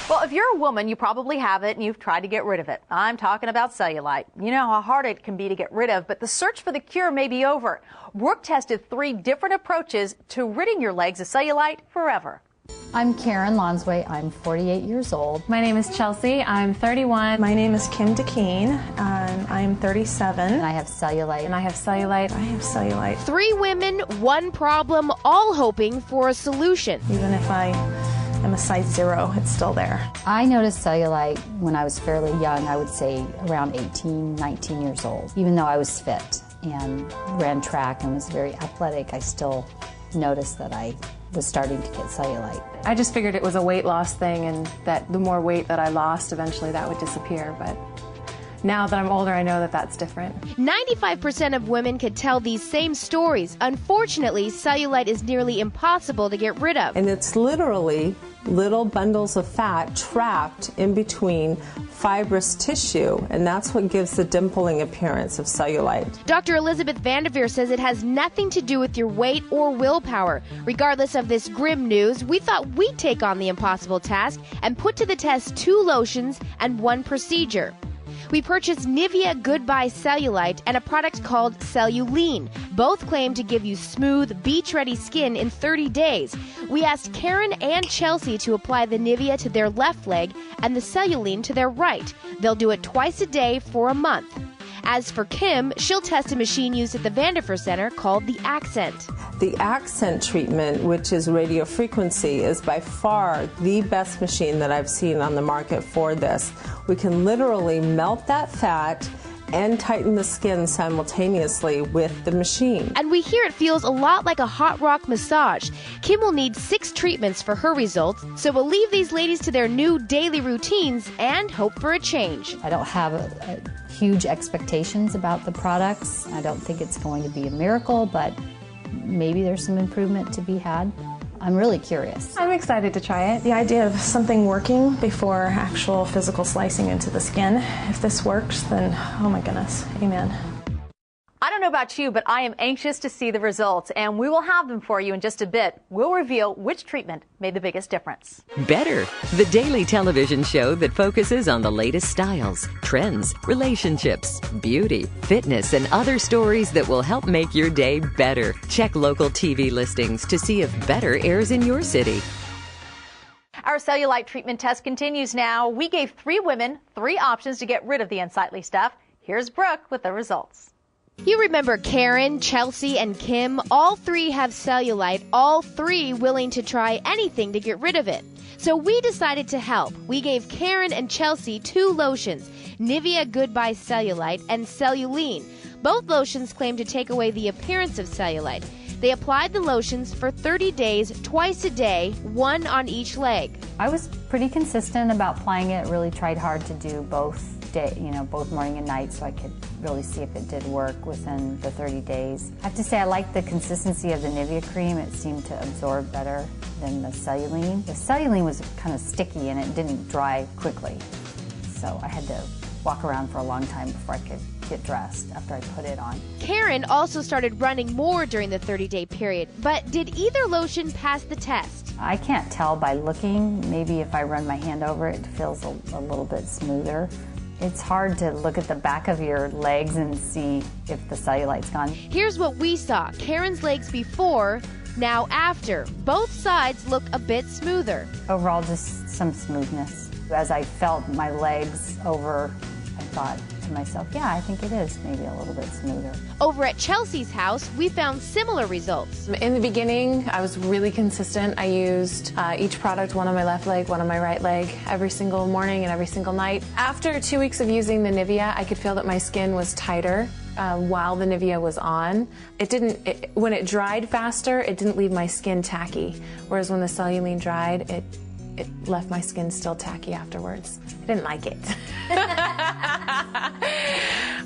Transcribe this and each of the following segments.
Well, if you're a woman, you probably have it and you've tried to get rid of it. I'm talking about cellulite. You know how hard it can be to get rid of, but the search for the cure may be over. Brooke tested 3 different approaches to ridding your legs of cellulite forever. I'm Karen Lonsway. I'm 48 years old. My name is Chelsea. I'm 31. My name is Kim DeKeen. I'm 37. And I have cellulite. And I have cellulite. I have cellulite. 3 women, 1 problem, all hoping for a solution. Even if I am a size 0, it's still there. I noticed cellulite when I was fairly young, I would say around 18, 19 years old. Even though I was fit and ran track and was very athletic, I still noticed that I was starting to get cellulite. I just figured it was a weight loss thing and that the more weight that I lost, eventually that would disappear. But now that I'm older, I know that that's different. 95% of women could tell these same stories. Unfortunately, cellulite is nearly impossible to get rid of. And it's literally little bundles of fat trapped in between fibrous tissue, and that's what gives the dimpling appearance of cellulite. Dr. Elizabeth Vanderveer says it has nothing to do with your weight or willpower. Regardless of this grim news, we thought we'd take on the impossible task and put to the test 2 lotions and 1 procedure. We purchased Nivea Goodbye Cellulite and a product called Cellulite. Both claim to give you smooth, beach-ready skin in 30 days. We asked Karen and Chelsea to apply the Nivea to their left leg and the Cellulite to their right. They'll do it twice a day for a month. As for Kim, she'll test a machine used at the Vanderveer Center called the Accent. The Accent treatment, which is radio frequency, is by far the best machine that I've seen on the market for this. We can literally melt that fat and tighten the skin simultaneously with the machine. And we hear it feels a lot like a hot rock massage. Kim will need 6 treatments for her results, so we'll leave these ladies to their new daily routines and hope for a change. I don't have huge expectations about the products. I don't think it's going to be a miracle, but maybe there's some improvement to be had. I'm really curious. I'm excited to try it. The idea of something working before actual physical slicing into the skin, if this works, then oh my goodness, amen. I don't know about you, but I am anxious to see the results, and we will have them for you in just a bit. We'll reveal which treatment made the biggest difference. Better, the daily television show that focuses on the latest styles, trends, relationships, beauty, fitness, and other stories that will help make your day better. Check local TV listings to see if Better airs in your city. Our cellulite treatment test continues now. We gave 3 women 3 options to get rid of the unsightly stuff. Here's Brooke with the results. You remember Karen, Chelsea, and Kim? All 3 have cellulite, all 3 willing to try anything to get rid of it. So we decided to help. We gave Karen and Chelsea 2 lotions, Nivea Goodbye Cellulite and Cellulite. Both lotions claim to take away the appearance of cellulite. They applied the lotions for 30 days, twice a day, 1 on each leg. I was pretty consistent about applying it, really tried hard to do both morning and night so I could really see if it did work within the 30 days. I have to say I like the consistency of the Nivea cream. It seemed to absorb better than the Cellulite. The Cellulite was kind of sticky and it didn't dry quickly. So I had to walk around for a long time before I could get dressed after I put it on. Karen also started running more during the 30-day period, but did either lotion pass the test? I can't tell by looking. Maybe if I run my hand over it, it feels a little bit smoother. It's hard to look at the back of your legs and see if the cellulite's gone. Here's what we saw. Karen's legs before, now after. Both sides look a bit smoother. Overall, just some smoothness. As I felt my legs over, I thought to myself, yeah, I think it is maybe a little bit smoother. Over at Chelsea's house, we found similar results. In the beginning, I was really consistent. I used each product, 1 on my left leg, 1 on my right leg, every single morning and every single night. After 2 weeks of using the Nivea, I could feel that my skin was tighter while the Nivea was on. When it dried faster, it didn't leave my skin tacky. Whereas when the Cellulite dried, it left my skin still tacky afterwards. I didn't like it.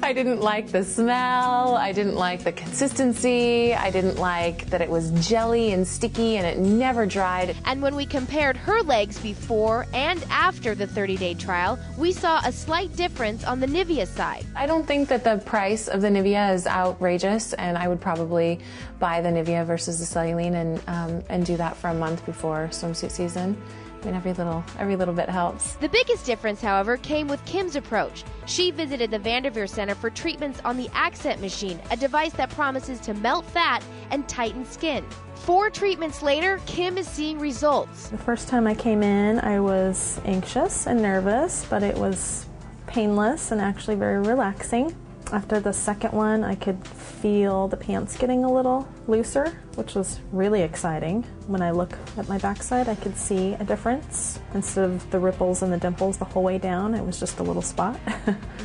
I didn't like the smell, I didn't like the consistency, I didn't like that it was jelly and sticky and it never dried. And when we compared her legs before and after the 30-day trial, we saw a slight difference on the Nivea side. I don't think that the price of the Nivea is outrageous, and I would probably buy the Nivea versus the Cellulite and do that for a month before swimsuit season. I mean, every little bit helps. The biggest difference, however, came with Kim's approach. She visited the Vanderveer Center for treatments on the Accent machine, a device that promises to melt fat and tighten skin. 4 treatments later, Kim is seeing results. The first time I came in, I was anxious and nervous, but it was painless and actually very relaxing. After the second one, I could feel the pants getting a little looser, which was really exciting. When I look at my backside, I could see a difference. Instead of the ripples and the dimples the whole way down, it was just a little spot,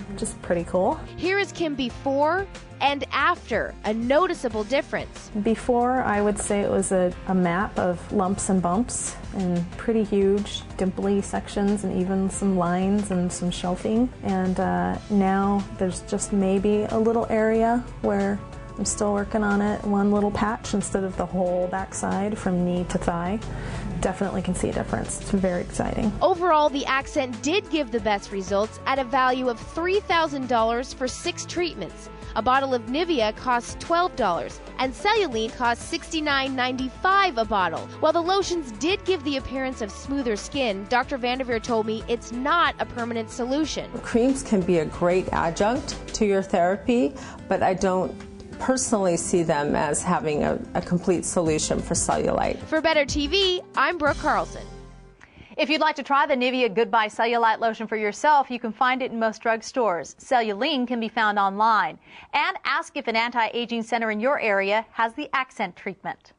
which is pretty cool. Here is Kim before and after, a noticeable difference. Before, I would say it was a map of lumps and bumps and pretty huge dimply sections and even some lines and some shelving. And now there's just maybe a little area where I'm still working on it, one little patch instead of the whole backside from knee to thigh. Definitely can see a difference. It's very exciting. Overall, the Accent did give the best results at a value of $3,000 for 6 treatments. A bottle of Nivea costs $12, and Cellulite costs $69.95 a bottle. While the lotions did give the appearance of smoother skin, Dr. Vanderveer told me it's not a permanent solution. Creams can be a great adjunct to your therapy, but I don't personally see them as having a complete solution for cellulite. For Better TV, I'm Brooke Carlson. If you'd like to try the Nivea Goodbye Cellulite lotion for yourself, you can find it in most drugstores. Celluline can be found online. And ask if an anti-aging center in your area has the Accent treatment.